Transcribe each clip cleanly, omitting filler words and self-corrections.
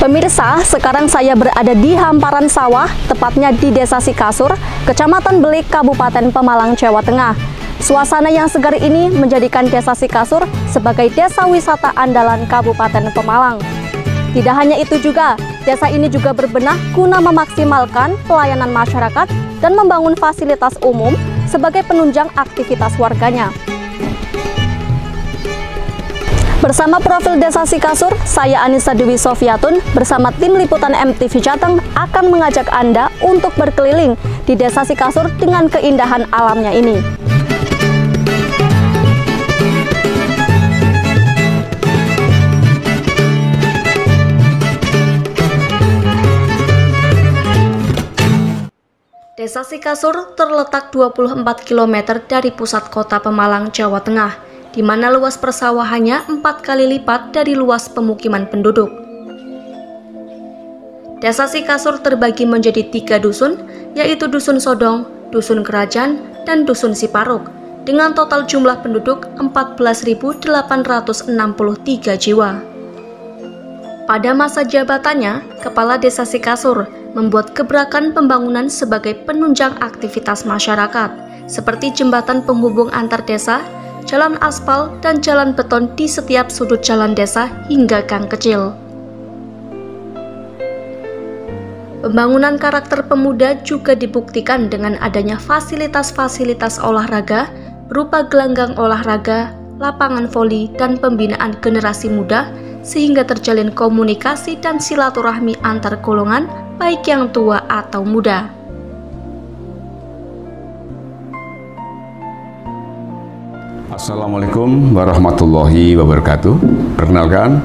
Pemirsa, sekarang saya berada di hamparan sawah, tepatnya di Desa Sikasur, Kecamatan Belik, Kabupaten Pemalang, Jawa Tengah. Suasana yang segar ini menjadikan Desa Sikasur sebagai desa wisata andalan Kabupaten Pemalang. Tidak hanya itu juga, desa ini juga berbenah guna memaksimalkan pelayanan masyarakat dan membangun fasilitas umum sebagai penunjang aktivitas warganya. Bersama Profil Desa Sikasur, saya Anissa Dewi Sofiatun bersama tim liputan MTV Jateng akan mengajak Anda untuk berkeliling di Desa Sikasur dengan keindahan alamnya ini. Desa Sikasur terletak 24 km dari pusat kota Pemalang, Jawa Tengah, di mana luas persawahannya 4 kali lipat dari luas pemukiman penduduk. Desa Sikasur terbagi menjadi 3 dusun, yaitu Dusun Sodong, Dusun Kerajaan, dan Dusun Siparuk, dengan total jumlah penduduk 14.863 jiwa. Pada masa jabatannya, Kepala Desa Sikasur membuat gebrakan pembangunan sebagai penunjang aktivitas masyarakat, seperti jembatan penghubung antar desa, jalan aspal, dan jalan beton di setiap sudut jalan desa hingga gang kecil. Pembangunan karakter pemuda juga dibuktikan dengan adanya fasilitas-fasilitas olahraga berupa gelanggang olahraga, lapangan voli, dan pembinaan generasi muda sehingga terjalin komunikasi dan silaturahmi antar golongan baik yang tua atau muda. Assalamualaikum warahmatullahi wabarakatuh. Perkenalkan,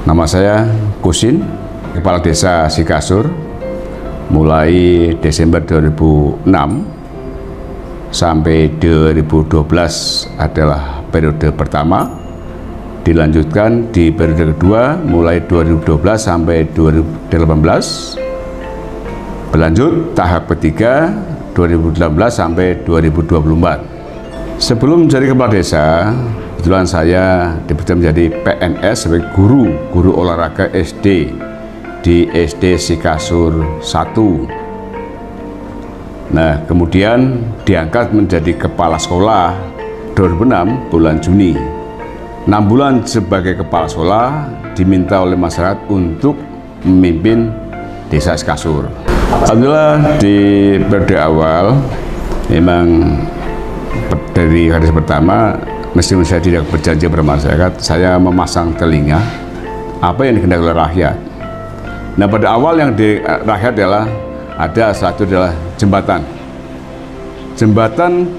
nama saya Kusin, Kepala Desa Sikasur. Mulai Desember 2006 sampai 2012 adalah periode pertama. Dilanjutkan di periode kedua mulai 2012 sampai 2018. Berlanjut tahap ketiga 2018 sampai 2024. Sebelum menjadi kepala desa, kebetulan saya dipercaya menjadi PNS sebagai guru olahraga SD di SD Sikasur 1. Nah, kemudian diangkat menjadi kepala sekolah 2006 bulan Juni. 6 bulan sebagai kepala sekolah diminta oleh masyarakat untuk memimpin Desa Sikasur. Alhamdulillah di periode awal memang dari hari pertama, meskipun saya tidak berjanji kepada masyarakat, saya memasang telinga apa yang dikehendaki oleh rakyat. Nah, pada awal yang di rakyat adalah satu adalah jembatan. Jembatan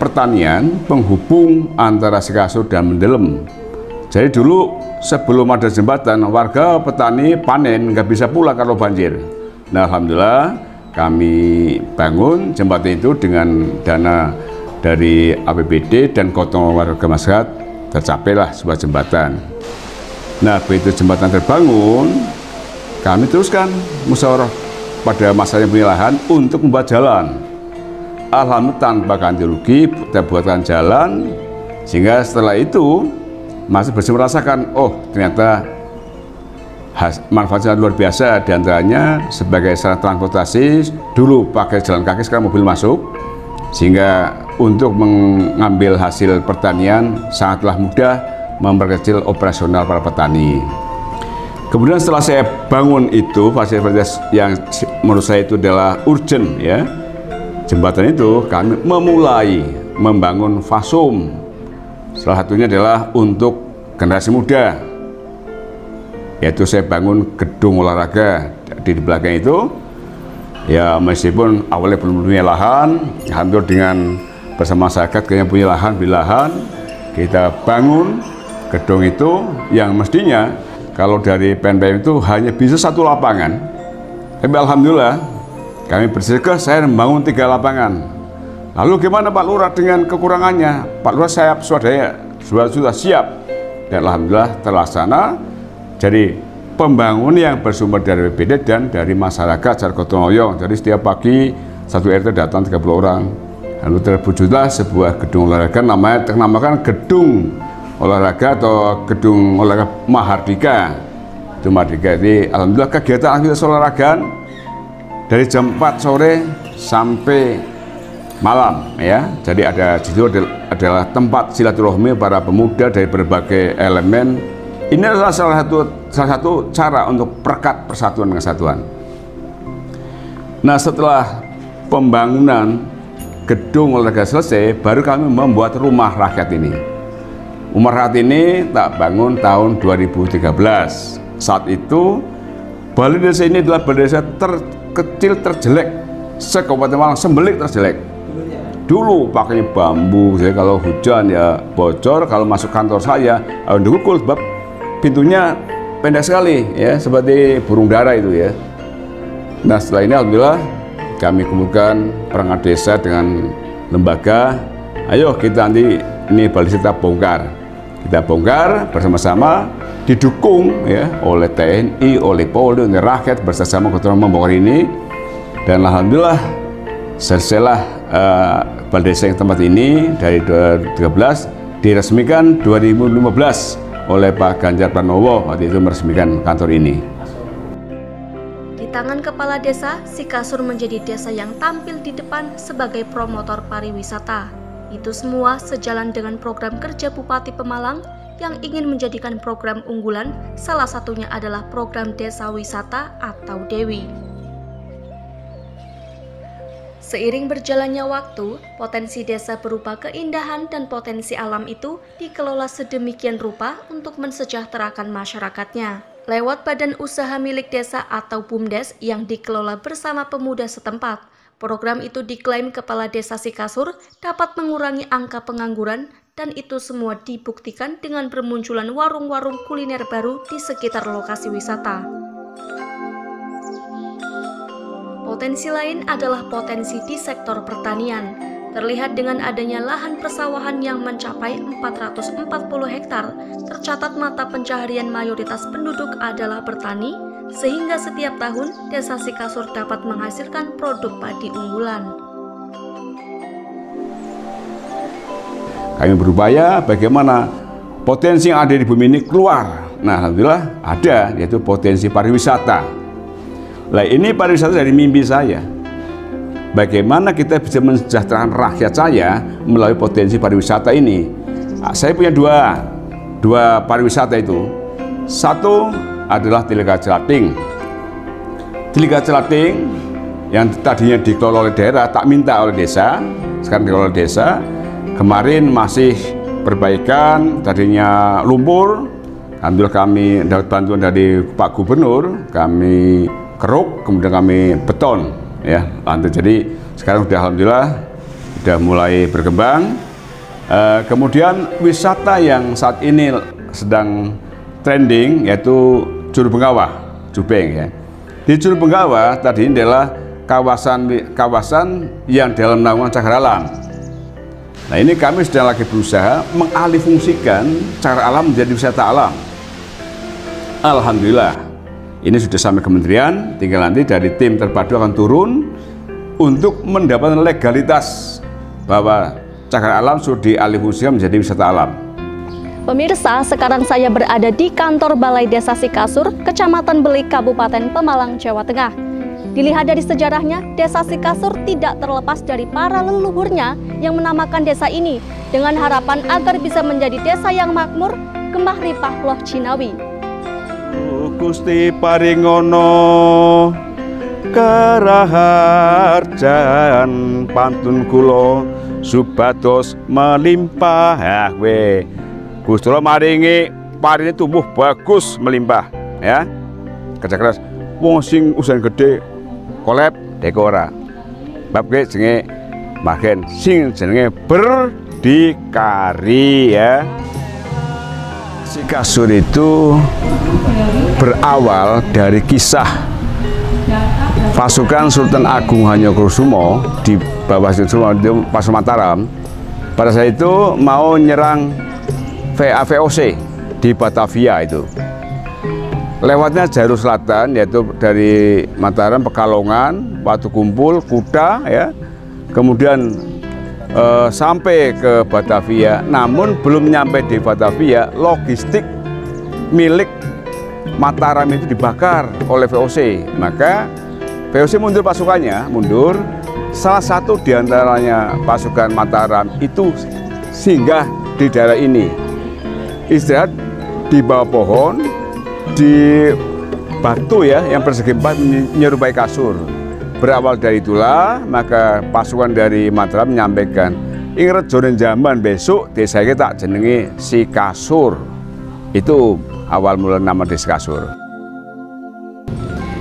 pertanian penghubung antara Sikasur dan Mendelem. Jadi dulu sebelum ada jembatan, warga petani panen nggak bisa pulang kalau banjir. Nah, alhamdulillah kami bangun jembatan itu dengan dana dari APBD dan gotong warga masyarakat, tercapailah sebuah jembatan. Nah, begitu jembatan terbangun, kami teruskan musyawarah pada masanya punya lahan untuk membuat jalan. Alhamdulillah tanpa ganti rugi kita buatkan jalan, sehingga setelah itu masih bisa merasakan, oh ternyata manfaatnya luar biasa. Diantaranya sebagai sarana transportasi, dulu pakai jalan kaki, sekarang mobil masuk, sehingga untuk mengambil hasil pertanian sangatlah mudah, memperkecil operasional para petani. Kemudian setelah saya bangun itu fasilitas yang menurut saya itu adalah urgent ya, jembatan itu kami memulai membangun fasum. Salah satunya adalah untuk generasi muda, yaitu saya bangun gedung olahraga di belakang itu. Ya, meskipun awalnya belum punya lahan, hampir dengan bersama masyarakat yang punya lahan, beli lahan, kita bangun gedung itu yang mestinya kalau dari PNPM itu hanya bisa 1 lapangan. Tapi alhamdulillah kami bersikap saya membangun 3 lapangan. Lalu gimana Pak Lurah dengan kekurangannya? Pak Lurah saya sudah siap, dan alhamdulillah terlaksana. Jadi pembangunan yang bersumber dari BPD dan dari masyarakat secara gotong royong. Jadi setiap pagi satu RT datang 30 orang. Lalu terwujudlah sebuah gedung olahraga, namanya ternamakan gedung olahraga atau gedung olahraga Mahardika. itu Mardika. Jadi alhamdulillah kegiatan aktivitas olahraga dari jam 4 sore sampai malam ya. Jadi ada di situ adalah tempat silaturahmi para pemuda dari berbagai elemen. Ini adalah salah satu cara untuk perekat persatuan dan kesatuan. Nah, setelah pembangunan gedung olahraga selesai, baru kami membuat rumah rakyat ini. Rumah rakyat ini tak bangun tahun 2013. Saat itu balai desa ini adalah balai desa terkecil terjelek se-Kabupaten Malang, sembelik terjelek. Dulu pakai bambu, jadi kalau hujan ya bocor, kalau masuk kantor saya dikukul sebab pintunya pendek sekali ya, seperti burung dara itu ya. Nah, setelah ini alhamdulillah kami kumpulkan perangkat desa dengan lembaga, ayo kita nanti ini balai desa kita bongkar bersama-sama, didukung ya oleh TNI, oleh Polri, oleh rakyat bersama gotong membongkar ini. Dan alhamdulillah selesailah balai desa yang tempat ini dari 2013 diresmikan 2015 oleh Pak Ganjar Pranowo, waktu itu meresmikan kantor ini. Di tangan kepala desa, si Kasur menjadi desa yang tampil di depan sebagai promotor pariwisata. Itu semua sejalan dengan program kerja Bupati Pemalang yang ingin menjadikan program unggulan, salah satunya adalah program Desa Wisata atau DEWI. Seiring berjalannya waktu, potensi desa berupa keindahan dan potensi alam itu dikelola sedemikian rupa untuk mensejahterakan masyarakatnya. Lewat badan usaha milik desa atau BUMDes yang dikelola bersama pemuda setempat, program itu diklaim Kepala Desa Sikasur dapat mengurangi angka pengangguran, dan itu semua dibuktikan dengan bermunculan warung-warung kuliner baru di sekitar lokasi wisata. Potensi lain adalah potensi di sektor pertanian. Terlihat dengan adanya lahan persawahan yang mencapai 440 hektar, tercatat mata pencaharian mayoritas penduduk adalah bertani, sehingga setiap tahun Desa Sikasur dapat menghasilkan produk padi unggulan. Kami berupaya bagaimana potensi yang ada di bumi ini keluar. Nah, alhamdulillah ada, yaitu potensi pariwisata. Nah, ini pariwisata dari mimpi saya. Bagaimana kita bisa mensejahterakan rakyat saya melalui potensi pariwisata ini. Saya punya dua pariwisata itu. Satu adalah Telaga Celating. Telaga Celating yang tadinya dikelola oleh daerah, tak minta oleh desa, sekarang dikelola oleh desa. Kemarin masih perbaikan, tadinya lumpur. Alhamdulillah kami dapat bantuan dari Pak Gubernur, kami keruk, kemudian kami beton ya lantai. Jadi sekarang sudah alhamdulillah sudah mulai berkembang. Kemudian wisata yang saat ini sedang trending yaitu Juru Bengawa, Jubeng ya. Di Juru Bengawa tadi ini adalah kawasan yang dalam naungan cagar alam. Nah, ini kami sedang lagi berusaha mengalihfungsikan cagar alam menjadi wisata alam. Alhamdulillah ini sudah sampai kementerian, tinggal nanti dari tim terpadu akan turun untuk mendapatkan legalitas bahwa cagar alam sudah dialihfungsikan menjadi wisata alam. Pemirsa, sekarang saya berada di kantor Balai Desa Sikasur, Kecamatan Belik, Kabupaten Pemalang, Jawa Tengah. Dilihat dari sejarahnya, Desa Sikasur tidak terlepas dari para leluhurnya yang menamakan desa ini dengan harapan agar bisa menjadi desa yang makmur, kembah ripah loh Cinawi. Gusti paringono karaharjan pantun kula supados melimpah we. Gusti kula maringi paringe tumbuh bagus melimpah ya. Kerja keras wong sing usaha gede kolep dekora. Bab ke jenenge magen sing jenenge berdikari ya. Sikasur itu berawal dari kisah pasukan Sultan Agung Hanyokrosumo di bawah Sultan Pasu Mataram. Pada saat itu mau nyerang VOC di Batavia itu. Lewatnya jalur selatan yaitu dari Mataram, Pekalongan, Batu Kumpul, Kuta ya. Kemudian sampai ke Batavia, namun belum nyampe di Batavia, logistik milik Mataram itu dibakar oleh VOC, maka VOC mundur pasukannya, mundur. Salah satu diantaranya pasukan Mataram itu singgah di daerah ini, istirahat di bawah pohon, di batu ya yang persegi empat menyerupai kasur. Berawal dari itulah maka pasukan dari Mataram menyampaikan, ingat joren zaman besok desa kita tak jenenge si kasur. Itu awal mula nama desa kasur.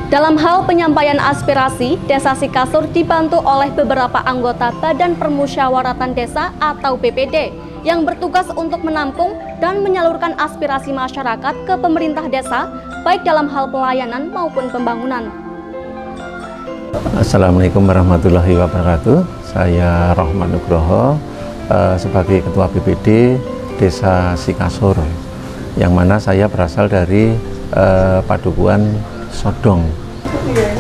Dalam hal penyampaian aspirasi, Desa Sikasur dibantu oleh beberapa anggota Badan Permusyawaratan Desa atau BPD yang bertugas untuk menampung dan menyalurkan aspirasi masyarakat ke pemerintah desa, baik dalam hal pelayanan maupun pembangunan. Assalamualaikum warahmatullahi wabarakatuh. Saya Rohman Nugroho sebagai Ketua BPD Desa Sikasur, yang mana saya berasal dari Padukuhan Sodong.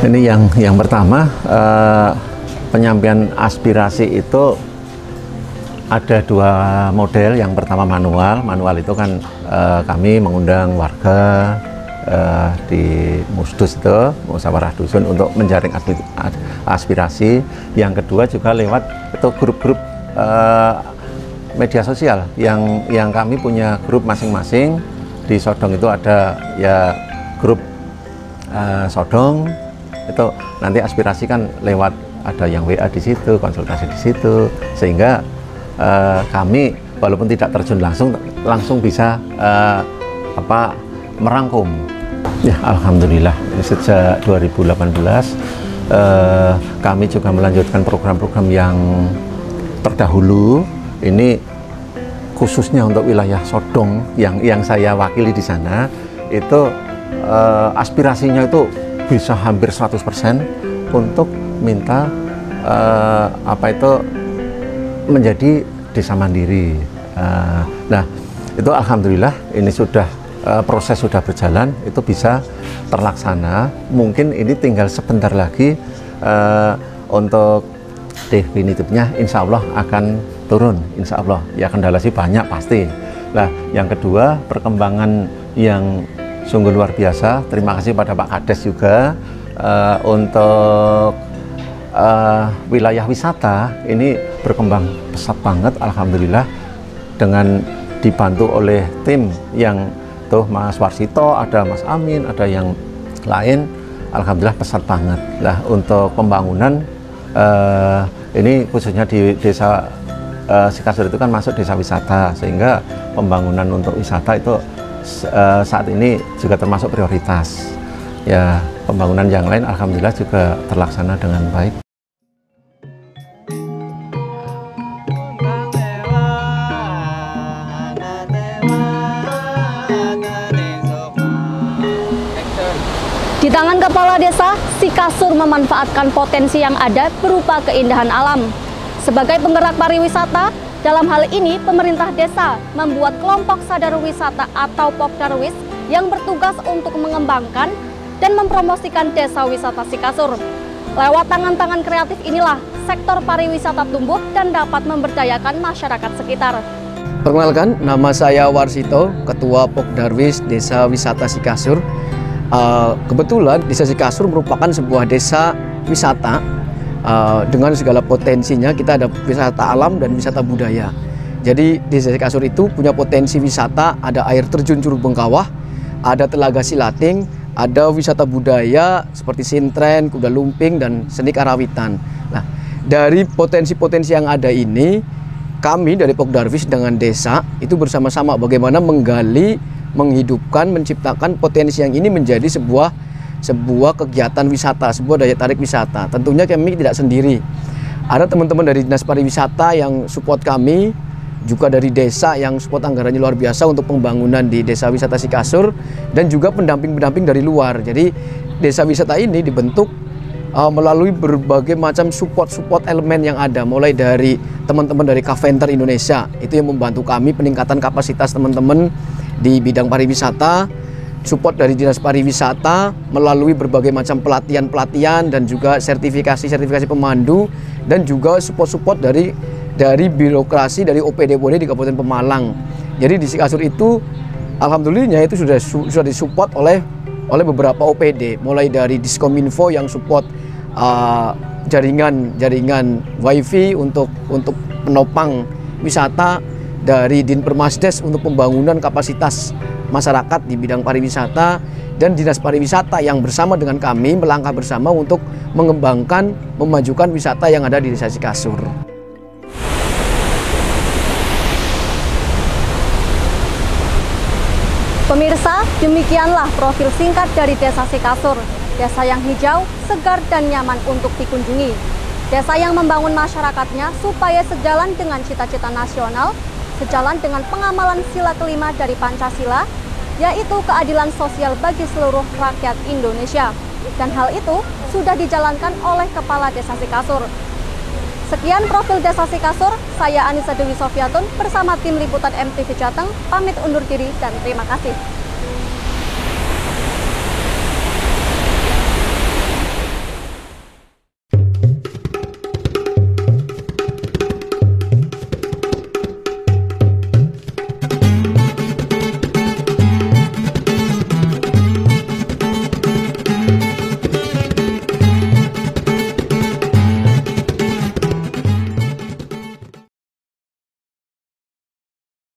Ini yang pertama, penyampaian aspirasi itu ada dua model. Yang pertama manual itu kan kami mengundang warga di Musdus itu, musyawarah dusun, untuk menjaring aspirasi. Yang kedua juga lewat itu grup-grup media sosial yang kami punya grup masing-masing. Di Sodong itu ada ya grup Sodong, itu nanti aspirasi kan lewat, ada yang WA di situ, konsultasi di situ, sehingga kami walaupun tidak terjun langsung bisa merangkum. Ya, alhamdulillah sejak 2018 kami juga melanjutkan program-program yang terdahulu. Ini khususnya untuk wilayah Sodong yang saya wakili di sana, itu aspirasinya itu bisa hampir 100% untuk minta menjadi desa mandiri. Nah, itu alhamdulillah ini sudah proses sudah berjalan, itu bisa terlaksana. Mungkin ini tinggal sebentar lagi untuk definitifnya insya Allah akan turun, insya Allah. Ya, kendala sih banyak pasti. Nah, yang kedua, perkembangan yang sungguh luar biasa. Terima kasih pada Pak Kades juga untuk wilayah wisata ini berkembang pesat banget, alhamdulillah, dengan dibantu oleh tim yang tuh Mas Warsito, ada Mas Amin, ada yang lain, alhamdulillah pesat banget. Lah, untuk pembangunan ini khususnya di desa Sikasur itu kan masuk desa wisata, sehingga pembangunan untuk wisata itu saat ini juga termasuk prioritas. Ya, pembangunan yang lain alhamdulillah juga terlaksana dengan baik. Di tangan Kepala Desa, Sikasur memanfaatkan potensi yang ada berupa keindahan alam. Sebagai penggerak pariwisata, dalam hal ini pemerintah desa membuat kelompok sadar wisata atau Pokdarwis yang bertugas untuk mengembangkan dan mempromosikan desa wisata Sikasur. Lewat tangan-tangan kreatif inilah sektor pariwisata tumbuh dan dapat memberdayakan masyarakat sekitar. Perkenalkan, nama saya Warsito, Ketua Pokdarwis Desa Wisata Sikasur. Kebetulan Desa Sikasur merupakan sebuah desa wisata dengan segala potensinya. Kita ada wisata alam dan wisata budaya. Jadi Desa Sikasur itu punya potensi wisata, ada air terjun Curug Bengkawah, ada Telaga Silating, ada wisata budaya seperti sintren, kuda lumping, dan seni karawitan. Nah, dari potensi-potensi yang ada ini, kami dari Pokdarwis dengan desa itu bersama-sama bagaimana menggali, menghidupkan, menciptakan potensi yang ini menjadi sebuah kegiatan wisata, sebuah daya tarik wisata. Tentunya kami tidak sendiri. Ada teman-teman dari Dinas Pariwisata yang support kami, juga dari desa yang support anggarannya luar biasa untuk pembangunan di Desa Wisata Sikasur, dan juga pendamping-pendamping dari luar. Jadi desa wisata ini dibentuk melalui berbagai macam support elemen yang ada, mulai dari teman-teman dari Kaventer Indonesia, itu yang membantu kami peningkatan kapasitas teman-teman di bidang pariwisata, support dari Dinas Pariwisata melalui berbagai macam pelatihan dan juga sertifikasi pemandu, dan juga support dari birokrasi dari OPD-OPD di Kabupaten Pemalang. Jadi di Sikasur itu alhamdulillah itu sudah disupport oleh oleh beberapa OPD, mulai dari Diskominfo yang support jaringan wifi untuk penopang wisata, dari Dinpermasdes untuk pembangunan kapasitas masyarakat di bidang pariwisata, dan Dinas Pariwisata yang bersama dengan kami melangkah bersama untuk mengembangkan, memajukan wisata yang ada di Desa Sikasur. Pemirsa, demikianlah profil singkat dari Desa Sikasur. Desa yang hijau, segar, dan nyaman untuk dikunjungi. Desa yang membangun masyarakatnya supaya sejalan dengan cita-cita nasional, sejalan dengan pengamalan sila kelima dari Pancasila, yaitu keadilan sosial bagi seluruh rakyat Indonesia. Dan hal itu sudah dijalankan oleh Kepala Desa Sikasur. Sekian profil Desa Sikasur, saya Anissa Dewi Sofiatun bersama tim liputan MTV Jateng, pamit undur diri dan terima kasih.